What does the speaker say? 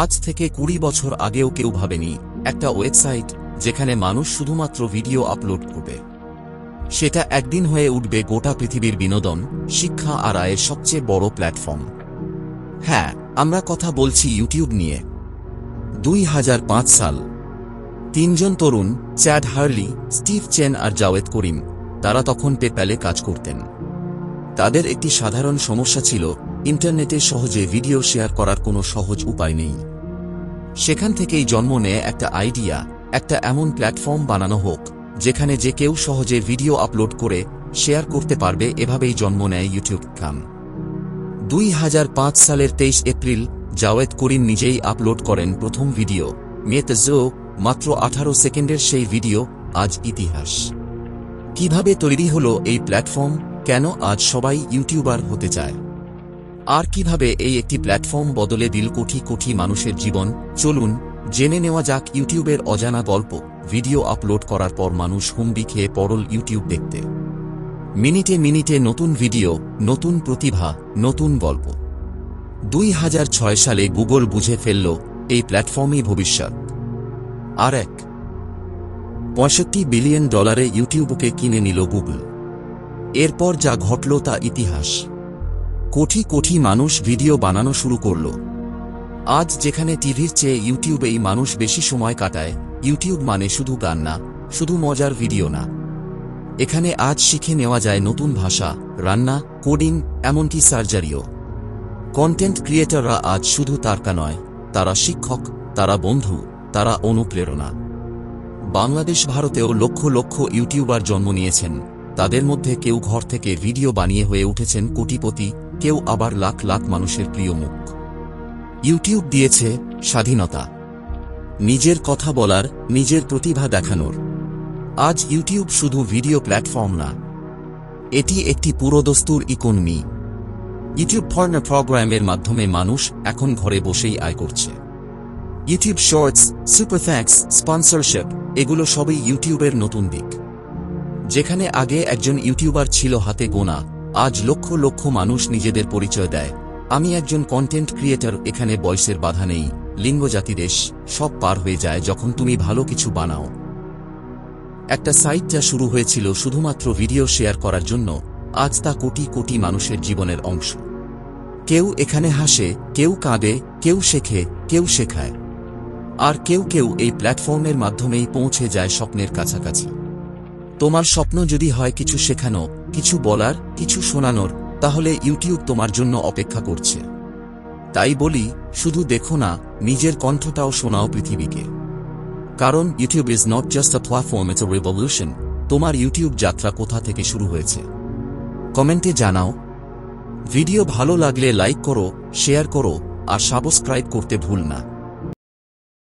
আজ থেকে 20 বছর আগেও কেউ ভাবেনি একটা ওয়েবসাইট যেখানে মানুষ শুধুমাত্র ভিডিও আপলোড করবে সেটা একদিন হয়ে উঠবে গোটা পৃথিবীর বিনোদন, শিক্ষা আর আয়ের সবচেয়ে বড় প্ল্যাটফর্ম। হ্যাঁ, আমরা কথা বলছি ইউটিউব নিয়ে। 2005 সাল। তিনজন তরুণ, চ্যাড হার্লি, স্টিভ চেন আর জাওয়েদ করিম, তারা তখন পেপ্যালে কাজ করতেন। তাদের একটি সাধারণ সমস্যা ছিল, ইন্টারনেটে সহজে ভিডিও শেয়ার করার কোনো সহজ উপায় নেই। সেখান থেকেই জন্ম নেয় একটা আইডিয়া, একটা এমন প্ল্যাটফর্ম বানানো হোক যেখানে যে কেউ সহজে ভিডিও আপলোড করে শেয়ার করতে পারবে। এভাবেই জন্ম নেয় ইউটিউব। 2005 সালের 23 এপ্রিল জাওয়েদ করিম নিজেই আপলোড করেন প্রথম ভিডিও, মেতজো। মাত্র 18 সেকেন্ডের সেই ভিডিও আজ ইতিহাস। কিভাবে তৈরি হলো এই প্ল্যাটফর্ম, কেন আজ সবাই ইউটিউবার হতে চায়, আর কিভাবে এই একটি প্ল্যাটফর্ম বদলে দিল কোটি কোটি মানুষের জীবন, চলুন জেনে নেওয়া যাক ইউটিউবের অজানা গল্প। ভিডিও আপলোড করার পর মানুষ হুমড়ি খেয়ে পড়ল ইউটিউব দেখতে। মিনিটে মিনিটে নতুন ভিডিও, নতুন প্রতিভা, নতুন গল্প। 2006 সালে গুগল বুঝে ফেলল এই প্ল্যাটফর্মই ভবিষ্যৎ। আর $65 বিলিয়ন ইউটিউবকে কিনে নিল গুগল। এরপর যা ঘটল তা ইতিহাস। কোটি কোটি মানুষ ভিডিও বানানো শুরু করল। আজ যেখানে টিভির চেয়ে ইউটিউবেই মানুষ বেশি সময় কাটায়, ইউটিউব মানে শুধু গান না, শুধু মজার ভিডিও না। এখানে আজ শিখে নেওয়া যায় নতুন ভাষা, রান্না, কোডিং, এমনকি সার্জারিও। কন্টেন্ট ক্রিয়েটররা আজ শুধু তারকা নয়, তারা শিক্ষক, তারা বন্ধু, তারা অনুপ্রেরণা। বাংলাদেশ ভারতেও লক্ষ লক্ষ ইউটিউবার জন্ম নিয়েছেন। তাদের মধ্যে কেউ ঘর থেকে ভিডিও বানিয়ে হয়ে উঠেছেন কোটিপতি, কেউ আবার লাখ লাখ মানুষের প্রিয় মুখ। ইউটিউব দিয়েছে স্বাধীনতা, নিজের কথা বলার, নিজের প্রতিভা দেখানোর। আজ ইউটিউব শুধু ভিডিও প্ল্যাটফর্ম না, এটি একটি পুরোদস্তুর ইকোনমি। ইউটিউব পার্টনার প্রোগ্রামের মাধ্যমে মানুষ এখন ঘরে বসেই আয় করছে। YouTube shorts, super thanks, sponsorship, এগুলো সবই ইউটিউবের নতুন দিক। যেখানে আগে একজন ইউটিউবার ছিল হাতে গোনা, আজ লক্ষ লক্ষ মানুষ নিজেদের পরিচয় দেয়, আমি একজন কন্টেন্ট ক্রিয়েটর। এখানে বয়সের বাধা নেই, লিঙ্গ, জাতি, দেশ, সব পার হয়ে যায় যখন তুমি ভালো কিছু বানাও। একটা সাইট যা শুরু হয়েছিল শুধুমাত্র ভিডিও শেয়ার করার জন্য, আজ তা কোটি কোটি মানুষের জীবনের অংশ। কেউ এখানে হাসে, কেউ কাঁদে, কেউ শেখে, কেউ শেখায়, আর কেউ কেউ এই প্ল্যাটফর্মের মাধ্যমেই পৌঁছে যায় স্বপ্নের কাছাকাছি। তোমার স্বপ্ন যদি হয় কিছু শেখানো, কিছু বলার, কিছু শোনানোর, তাহলে ইউটিউব তোমার জন্য অপেক্ষা করছে। তাই বলি, শুধু দেখো না, নিজের কণ্ঠটাও শোনাও পৃথিবীকে। কারণ YouTube is not just a platform, it's a revolution. তোমার ইউটিউব যাত্রা কোথা থেকে শুরু হয়েছে কমেন্টে জানাও। ভিডিও ভালো লাগলে লাইক করো, শেয়ার করো, আর সাবস্ক্রাইব করতে ভুল না।